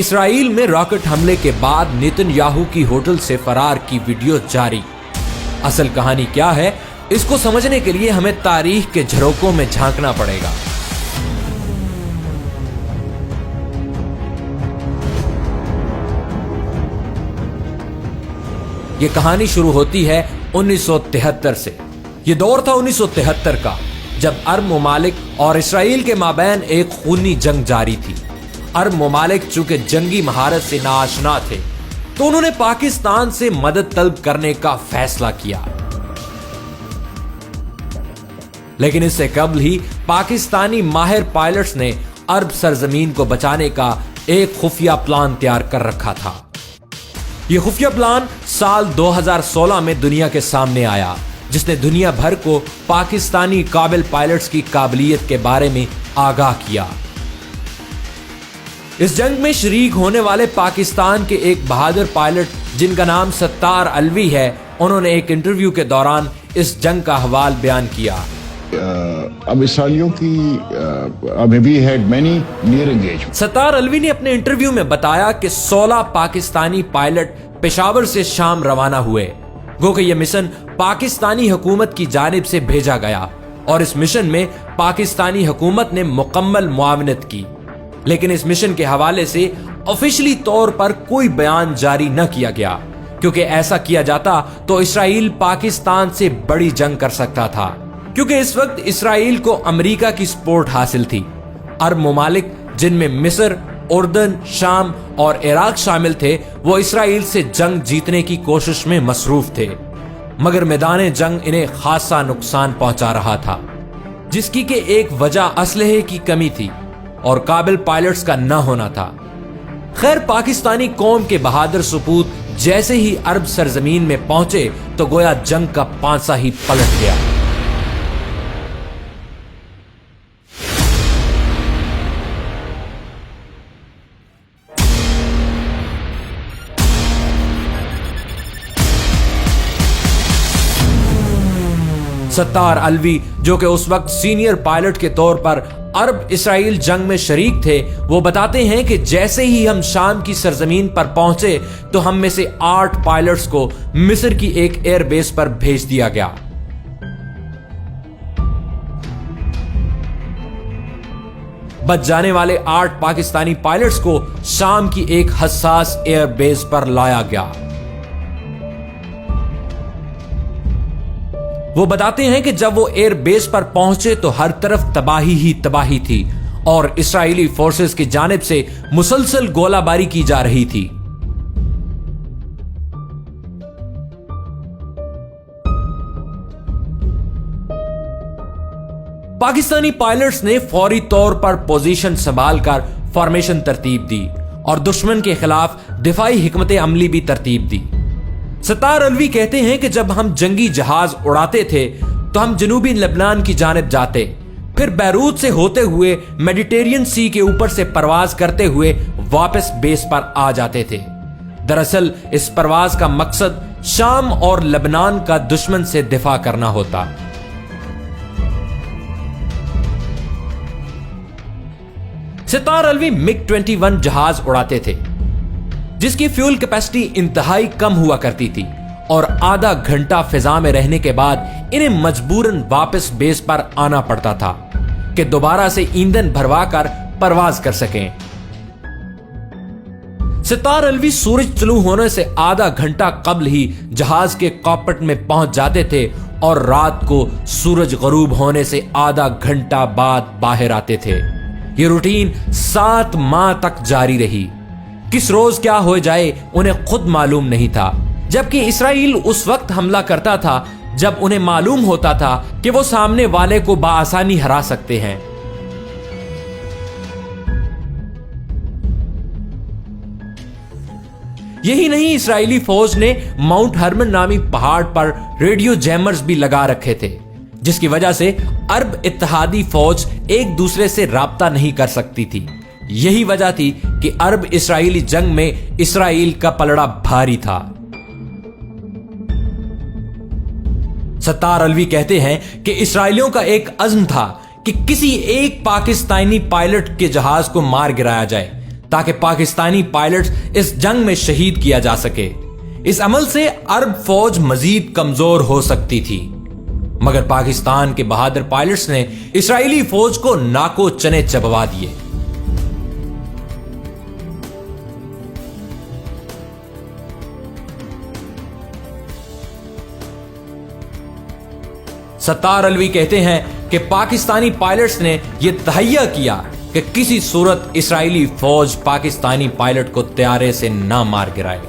اسرائیل میں راکٹ حملے کے بعد نیتن یاہو کی ہوٹل سے فرار کی ویڈیو جاری۔ اصل کہانی کیا ہے، اس کو سمجھنے کے لیے ہمیں تاریخ کے جھروکوں میں جھانکنا پڑے گا۔ یہ کہانی شروع ہوتی ہے 1973 سے۔ یہ دور تھا 1973 کا، جب عرب ممالک اور اسرائیل کے مابین ایک خونی جنگ جاری تھی۔ عرب ممالک چونکہ جنگی مہارت سے ناآشنا تھے تو انہوں نے پاکستان سے مدد طلب کرنے کا فیصلہ کیا، لیکن اس سے قبل ہی پاکستانی ماہر پائلٹس نے عرب سرزمین کو بچانے کا ایک خفیہ پلان تیار کر رکھا تھا۔ یہ خفیہ پلان سال 2016 میں دنیا کے سامنے آیا، جس نے دنیا بھر کو پاکستانی قابل پائلٹس کی قابلیت کے بارے میں آگاہ کیا۔ اس جنگ میں شریک ہونے والے پاکستان کے ایک بہادر پائلٹ جن کا نام ستار علوی ہے، انہوں نے ایک انٹرویو کے دوران اس جنگ کا احوال بیان کیا۔ اب اسرائیلیوں کی ستار علوی نے اپنے انٹرویو میں بتایا کہ 16 پاکستانی پائلٹ پشاور سے شام روانہ ہوئے، گو کہ یہ مشن پاکستانی حکومت کی جانب سے بھیجا گیا اور اس مشن میں پاکستانی حکومت نے مکمل معاونت کی، لیکن اس مشن کے حوالے سے آفیشلی طور پر کوئی بیان جاری نہ کیا گیا، کیونکہ ایسا کیا جاتا تو اسرائیل پاکستان سے بڑی جنگ کر سکتا تھا، کیونکہ اس وقت اسرائیل کو امریکہ کی سپورٹ حاصل تھی۔ عرب ممالک جن میں مصر، اردن، شام اور عراق شامل تھے، وہ اسرائیل سے جنگ جیتنے کی کوشش میں مصروف تھے، مگر میدان جنگ انہیں خاصا نقصان پہنچا رہا تھا، جس کی کہ ایک وجہ اسلحے کی کمی تھی اور قابل پائلٹس کا نہ ہونا تھا۔ خیر، پاکستانی قوم کے بہادر سپوت جیسے ہی عرب سرزمین میں پہنچے تو گویا جنگ کا پانسا ہی پلٹ گیا۔ ستار علوی جو کہ اس وقت سینئر پائلٹ کے طور پر عرب اسرائیل جنگ میں شریک تھے، وہ بتاتے ہیں کہ جیسے ہی ہم شام کی سرزمین پر پہنچے تو ہم میں سے 8 پائلٹس کو مصر کی ایک ایئر بیس پر بھیج دیا گیا۔ بچ جانے والے 8 پاکستانی پائلٹس کو شام کی ایک حساس ایئر بیس پر لایا گیا۔ وہ بتاتے ہیں کہ جب وہ ایئر بیس پر پہنچے تو ہر طرف تباہی ہی تباہی تھی اور اسرائیلی فورسز کی جانب سے مسلسل گولہ باری کی جا رہی تھی۔ پاکستانی پائلٹس نے فوری طور پر پوزیشن سنبھال کر فارمیشن ترتیب دی اور دشمن کے خلاف دفاعی حکمت عملی بھی ترتیب دی۔ ستار علوی کہتے ہیں کہ جب ہم جنگی جہاز اڑاتے تھے تو ہم جنوبی لبنان کی جانب جاتے، پھر بیروت سے ہوتے ہوئے میڈیٹرین سی کے اوپر سے پرواز کرتے ہوئے واپس بیس پر آ جاتے تھے۔ دراصل اس پرواز کا مقصد شام اور لبنان کا دشمن سے دفاع کرنا ہوتا۔ ستار علوی مگ 21 جہاز اڑاتے تھے، جس کی فیول کیپیسٹی انتہائی کم ہوا کرتی تھی اور آدھا گھنٹہ فضا میں رہنے کے بعد انہیں مجبوراً واپس بیس پر آنا پڑتا تھا کہ دوبارہ سے ایندھن بھروا کر پرواز کر سکیں۔ ستار علوی سورج طلوع ہونے سے آدھا گھنٹہ قبل ہی جہاز کے کاکپٹ میں پہنچ جاتے تھے اور رات کو سورج غروب ہونے سے آدھا گھنٹہ بعد باہر آتے تھے۔ یہ روٹین 7 ماہ تک جاری رہی۔ کس روز کیا ہو جائے انہیں خود معلوم نہیں تھا، جبکہ اسرائیل اس وقت حملہ کرتا تھا جب انہیں معلوم ہوتا تھا کہ وہ سامنے والے کو بآسانی ہرا سکتے ہیں۔ یہی نہیں، اسرائیلی فوج نے ماؤنٹ ہرمن نامی پہاڑ پر ریڈیو جیمرز بھی لگا رکھے تھے، جس کی وجہ سے عرب اتحادی فوج ایک دوسرے سے رابطہ نہیں کر سکتی تھی۔ یہی وجہ تھی کہ عرب اسرائیلی جنگ میں اسرائیل کا پلڑا بھاری تھا۔ ستار علوی کہتے ہیں کہ اسرائیلیوں کا ایک عزم تھا کہ کسی ایک پاکستانی پائلٹ کے جہاز کو مار گرایا جائے ताकि पाकिस्तानी पायलट्स इस जंग में शहीद किया जा सके। इस अमल से अरब फौज मजीद कमजोर हो सकती थी, मगर पाकिस्तान के बहादुर पायलट्स ने इस्राएली फौज को नाको चने चबवा दिए। सत्तार अलवी कहते हैं कि पाकिस्तानी पायलट्स ने यह तहैया किया कि किसी सूरत इस्राएली फौज पाकिस्तानी पायलट को तैयारे से ना मार गिराए,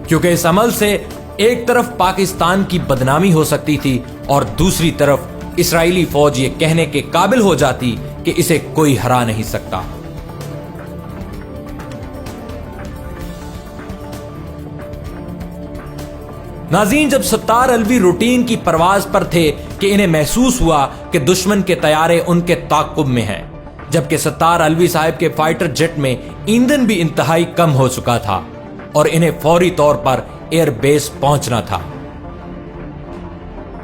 क्योंकि इस अमल से एक तरफ पाकिस्तान की बदनामी हो सकती थी और दूसरी तरफ इस्राएली फौज ये कहने के काबिल हो जाती कि इसे कोई हरा नहीं सकता। नाज़रीन, जब सत्तार अलवी रूटीन की परवाज पर थे कि इन्हें महसूस हुआ कि दुश्मन के तैयारे उनके ताक़ुब में हैं, जबकि सत्तार अलवी साहब के फाइटर जेट में ईंधन भी इंतहाई कम हो चुका था और इन्हें फौरी तौर पर एयरबेस पहुंचना था।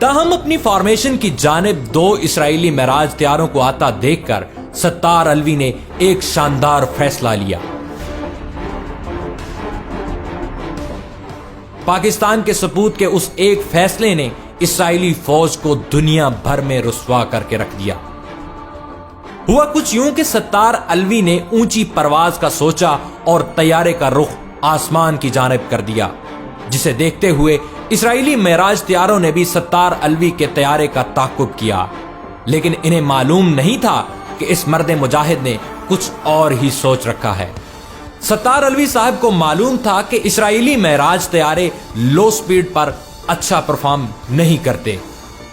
ताहम अपनी फॉर्मेशन की जानिब दो इस्राएली मेराज तैयारों को आता देखकर सत्तार अलवी ने एक शानदार फैसला लिया। पाकिस्तान के सपूत के उस एक फैसले ने इस्राएली फौज को दुनिया भर में रुस्वा करके रख दिया। हुआ कुछ यूं कि सत्तार अलवी ने ऊंची परवाज का सोचा और तैयारे का रुख आसमान की जानिब कर दिया, जिसे देखते हुए इस्राएली मेराज तैयारों ने भी सत्तार अलवी के तैयारे का ताक़ुब किया। लेकिन इन्हें मालूम नहीं था कि इस मर्द मुजाहिद ने कुछ और ही सोच रखा है। सत्तार अलवी साहब को मालूम था कि इस्राएली मेराज तैयारे लो स्पीड पर अच्छा परफॉर्म नहीं करते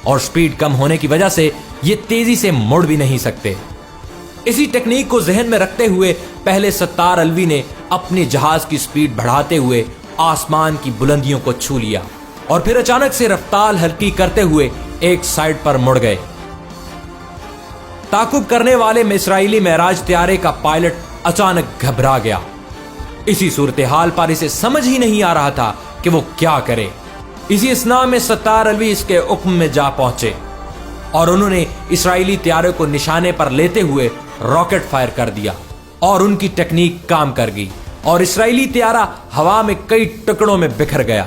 और स्पीड कम होने की वजह से ये तेजी से मुड़ भी नहीं सकते। इसी टेक्निक को जहन में रखते हुए पहले सत्तार अलवी ने अपने जहाज की स्पीड बढ़ाते हुए आसमान की बुलंदियों को छू लिया और फिर अचानक से रफ्तार हल्की करते हुए एक साइड पर मुड़ गए। ताक़ुब करने वाले इस्राएली मेराज तैयारे का पायलट अचानक घबरा गया। इसी सूरत हाल पर इसे समझ ही नहीं आ रहा था कि वो क्या करे। इसी असना में सत्तार अलवी इसके हुक्म में जा पहुंचे और उन्होंने इस्राएली तैयारे को निशाने पर लेते हुए रॉकेट फायर कर दिया और उनकी टेक्निक काम कर गई और इस्राएली तैयारा हवा में कई टुकड़ों में बिखर गया।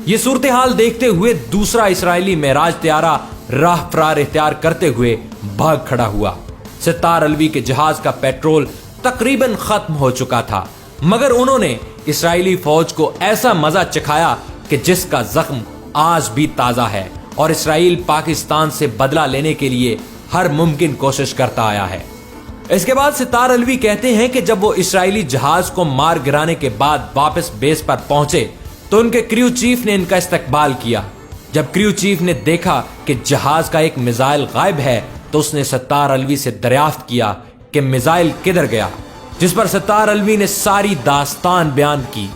यह सूरत हाल देखते हुए दूसरा इस्राएली मेराज तैयारा राह फरार इख्तियार करते हुए भाग खड़ा हुआ। सत्तार अलवी के जहाज का पेट्रोल तकरीबन खत्म हो चुका था, मगर उन्होंने इस्राएली फौज को ऐसा मजा चखाया कि जिसका जख्म आज भी ताजा है और इस्राएल पाकिस्तान से बदला लेने के लिए हर मुमकिन कोशिश करता आया है। इसके बाद सत्तार अलवी कहते हैं कि जब वो इस्राएली जहाज को मार गिराने के बाद वापस बेस पर पहुंचे तो उनके क्रू चीफ ने इनका इस्तकबाल किया। जब क्रू चीफ ने देखा कि जहाज का एक मिसाइल गायब है तो उसने सत्तार अलवी से दरियाफ्त किया कि मिसाइल किधर गया, जिस पर सत्तार अलवी ने सारी दास्तान बयान की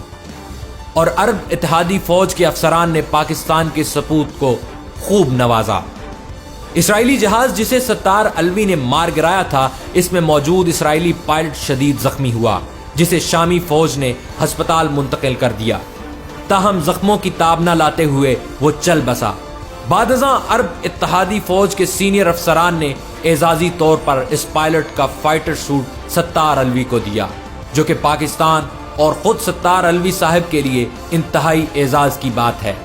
और अरब इत्तेहादी फौज के अफसरान ने पाकिस्तान के सपूत को खूब नवाजा। इस्राएली जहाज जिसे सत्तार अलवी ने मार गिराया था, इसमें मौजूद इस्राएली पायलट शदीद जख्मी हुआ, जिसे शामी फौज ने अस्पताल मुंतकिल कर दिया। ताहम जख्मों की ताब न लाते हुए वो चल बसा। बादज़ां अरब इत्तेहादी फौज के सीनियर अफसरान ने एजाजी तौर पर इस पायलट का फाइटर सूट सत्तार अलवी को दिया, जो कि पाकिस्तान और खुद सत्तार अलवी साहब के लिए इंतहाई एजाज की बात है।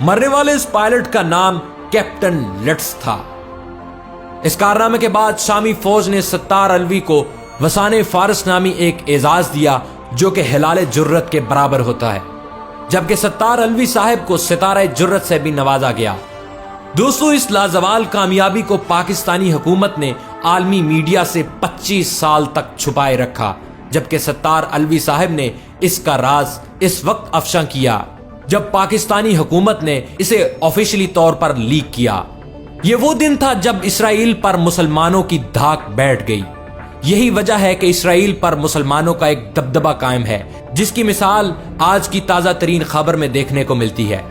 मरने वाले इस पायलट का नाम कैप्टन लिट्स था। इस कारनामे के बाद शामी फौज ने सत्तार अलवी को वसाने फारस नामी एक एजाज दिया, जो कि हिलाले जुर्रत के बराबर होता है, जबकि सत्तार अलवी साहब को सितारे जुर्रत से भी नवाजा गया। दोस्तों, इस लाजवाल कामयाबी को पाकिस्तानी हुकूमत ने आलमी मीडिया से 25 साल तक छुपाए रखा, जबकि सत्तार अलवी साहब ने इसका राज इस वक्त अफशा किया जब पाकिस्तानी हुकूमत ने इसे ऑफिशियली तौर पर लीक किया। यह वो दिन था जब इसराइल पर मुसलमानों की धाक बैठ गई। यही वजह है कि इसराइल पर मुसलमानों का एक दबदबा कायम है, जिसकी मिसाल आज की ताजा तरीन खबर में देखने को मिलती है।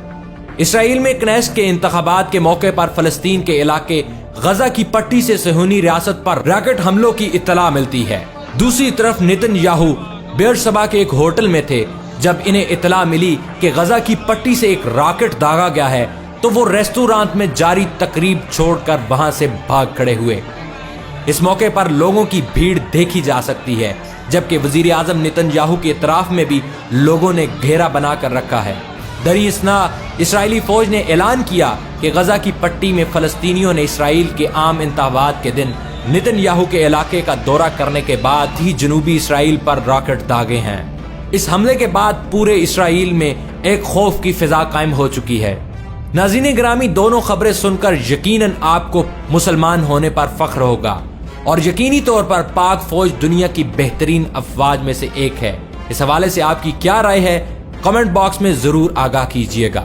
इसराइल में कनेस के इंतखाबात के मौके पर फलस्तीन के इलाके गजा की पट्टी से सहूनी रियासत पर रॉकेट हमलों की इत्तला मिलती है। दूसरी तरफ नेतन्याहू बेरशबा के एक होटल में थे जब इन्हें इत्तला मिली कि गजा की पट्टी से एक रॉकेट दागा गया है, تو وہ ریستوران میں جاری تقریب چھوڑ کر وہاں سے بھاگ کھڑے ہوئے۔ اس موقع پر لوگوں کی بھیڑ دیکھی جا سکتی ہے، جبکہ وزیر اعظم نتن یاہو کے اطراف میں بھی لوگوں نے گھیرا بنا کر رکھا ہے۔ دریں اثنا اسرائیلی فوج نے اعلان کیا کہ غزہ کی پٹی میں فلسطینیوں نے اسرائیل کے عام انتخابات کے دن نتن یاہو کے علاقے کا دورہ کرنے کے بعد ہی جنوبی اسرائیل پر راکٹ داغے ہیں۔ اس حملے کے بعد پورے اسرائیل میں ایک خوف کی فضا قائم ہو چکی ہے۔ ناظرین گرامی، دونوں خبریں سن کر یقیناً آپ کو مسلمان ہونے پر فخر ہوگا، اور یقینی طور پر پاک فوج دنیا کی بہترین افواج میں سے ایک ہے۔ اس حوالے سے آپ کی کیا رائے ہے؟ کمنٹ باکس میں ضرور آگاہ کیجیے گا۔